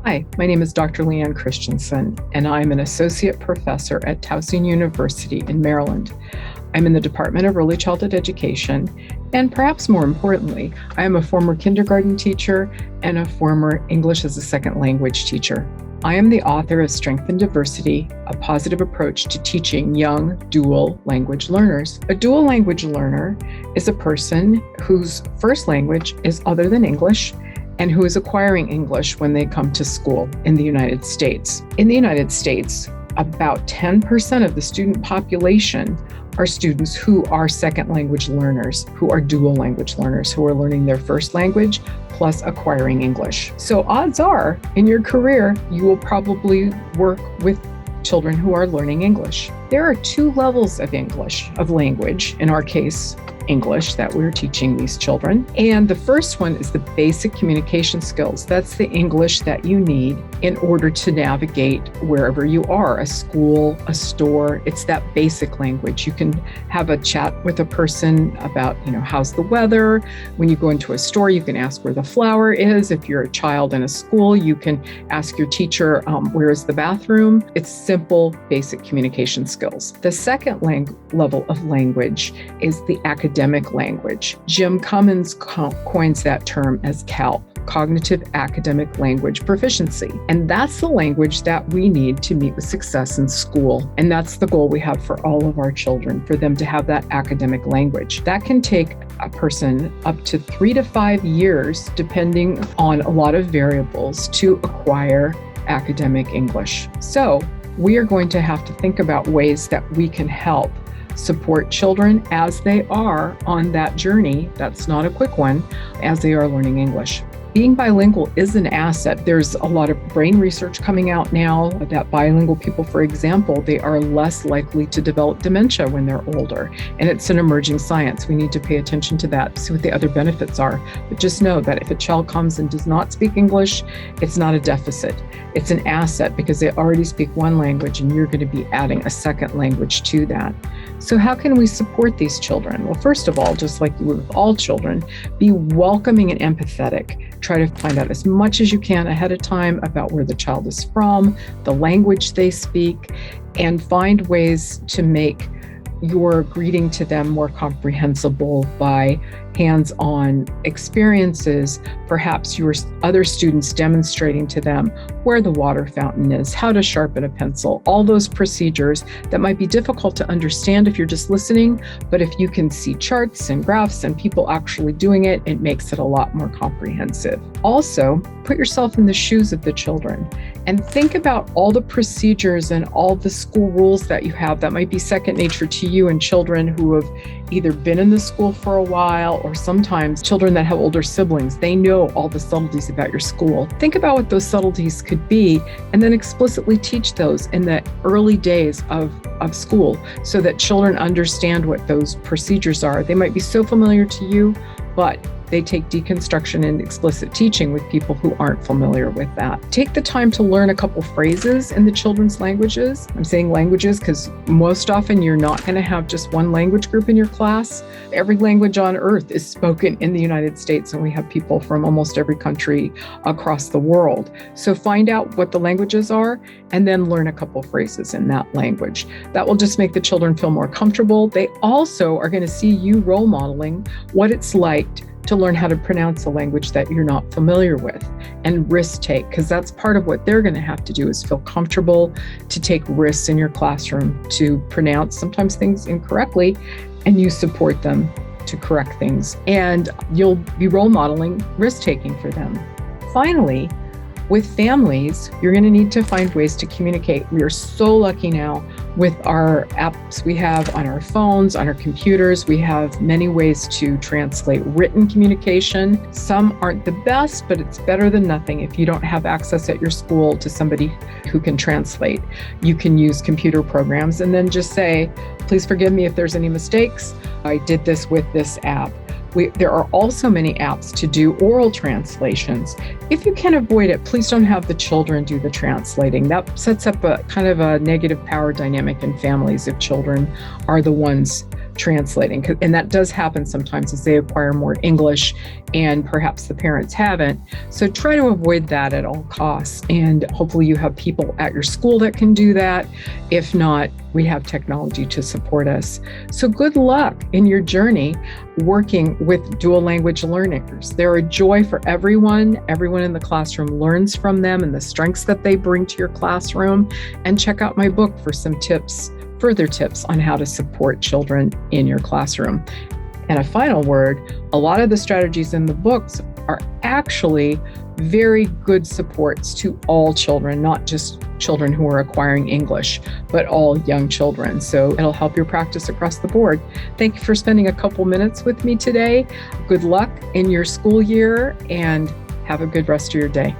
Hi, my name is Dr. Leanne Christenson, and I'm an associate professor at Towson University in Maryland. I'm in the Department of Early Childhood Education, and perhaps more importantly, I am a former kindergarten teacher and a former English as a Second Language teacher. I am the author of Strength and Diversity, a positive approach to teaching young dual language learners. A dual language learner is a person whose first language is other than English and who is acquiring English when they come to school in the United States. In the United States, about 10% of the student population are students who are second language learners, who are dual language learners, who are learning their first language plus acquiring English. So odds are, in your career, you will probably work with children who are learning English. There are two levels of English, of language, in our case, English, that we're teaching these children. And the first one is the basic communication skills. That's the English that you need in order to navigate wherever you are, a school, a store. It's that basic language. You can have a chat with a person about, how's the weather? When you go into a store, you can ask where the flower is. If you're a child in a school, you can ask your teacher, where is the bathroom? It's simple, basic communication skills. The second level of language is the academic language. Jim Cummins coins that term as CALP, Cognitive Academic Language Proficiency. And that's the language that we need to meet with success in school. And that's the goal we have for all of our children, for them to have that academic language. That can take a person up to 3 to 5 years, depending on a lot of variables, to acquire academic English. So we are going to have to think about ways that we can help support children as they are on that journey. That's not a quick one, as they are learning English. Being bilingual is an asset. There's a lot of brain research coming out now that bilingual people, for example, they are less likely to develop dementia when they're older. And it's an emerging science. We need to pay attention to that, see what the other benefits are. But just know that if a child comes and does not speak English, it's not a deficit. It's an asset because they already speak one language and you're going to be adding a second language to that. So how can we support these children? Well, first of all, just like you would with all children, be welcoming and empathetic. Try to find out as much as you can ahead of time about where the child is from, the language they speak, and find ways to make your greeting to them more comprehensible by hands-on experiences, perhaps your other students demonstrating to them where the water fountain is, how to sharpen a pencil, all those procedures that might be difficult to understand if you're just listening, but if you can see charts and graphs and people actually doing it, it makes it a lot more comprehensive. Also, put yourself in the shoes of the children and think about all the procedures and all the school rules that you have that might be second nature to you and children who have either been in the school for a while or sometimes children that have older siblings. They know all the subtleties about your school. Think about what those subtleties could be and then explicitly teach those in the early days of school so that children understand what those procedures are. They might be so familiar to you, but they take deconstruction and explicit teaching with people who aren't familiar with that. Take the time to learn a couple phrases in the children's languages. I'm saying languages because most often you're not going to have just one language group in your class. Every language on earth is spoken in the United States, and we have people from almost every country across the world. So find out what the languages are and then learn a couple phrases in that language. That will just make the children feel more comfortable. They also are going to see you role modeling what it's like to learn how to pronounce a language that you're not familiar with and risk take, because that's part of what they're going to have to do is feel comfortable to take risks in your classroom to pronounce sometimes things incorrectly, and you support them to correct things. And you'll be role modeling risk taking for them. Finally, with families, you're going to need to find ways to communicate. We are so lucky now with our apps we have on our phones, on our computers. We have many ways to translate written communication. Some aren't the best, but it's better than nothing. If you don't have access at your school to somebody who can translate, you can use computer programs and then just say, please forgive me if there's any mistakes. I did this with this app. There are also many apps to do oral translations. If you can avoid it, please don't have the children do the translating. That sets up a kind of a negative power dynamic in families if children are the ones translating. And that does happen sometimes as they acquire more English and perhaps the parents haven't. So try to avoid that at all costs. And hopefully you have people at your school that can do that. If not, we have technology to support us. So good luck in your journey working with dual language learners. They're a joy for everyone. Everyone in the classroom learns from them and the strengths that they bring to your classroom. And check out my book for some tips, further tips on how to support children in your classroom. And a final word, a lot of the strategies in the books are actually very good supports to all children, not just children who are acquiring English, but all young children. So it'll help your practice across the board. Thank you for spending a couple minutes with me today. Good luck in your school year and have a good rest of your day.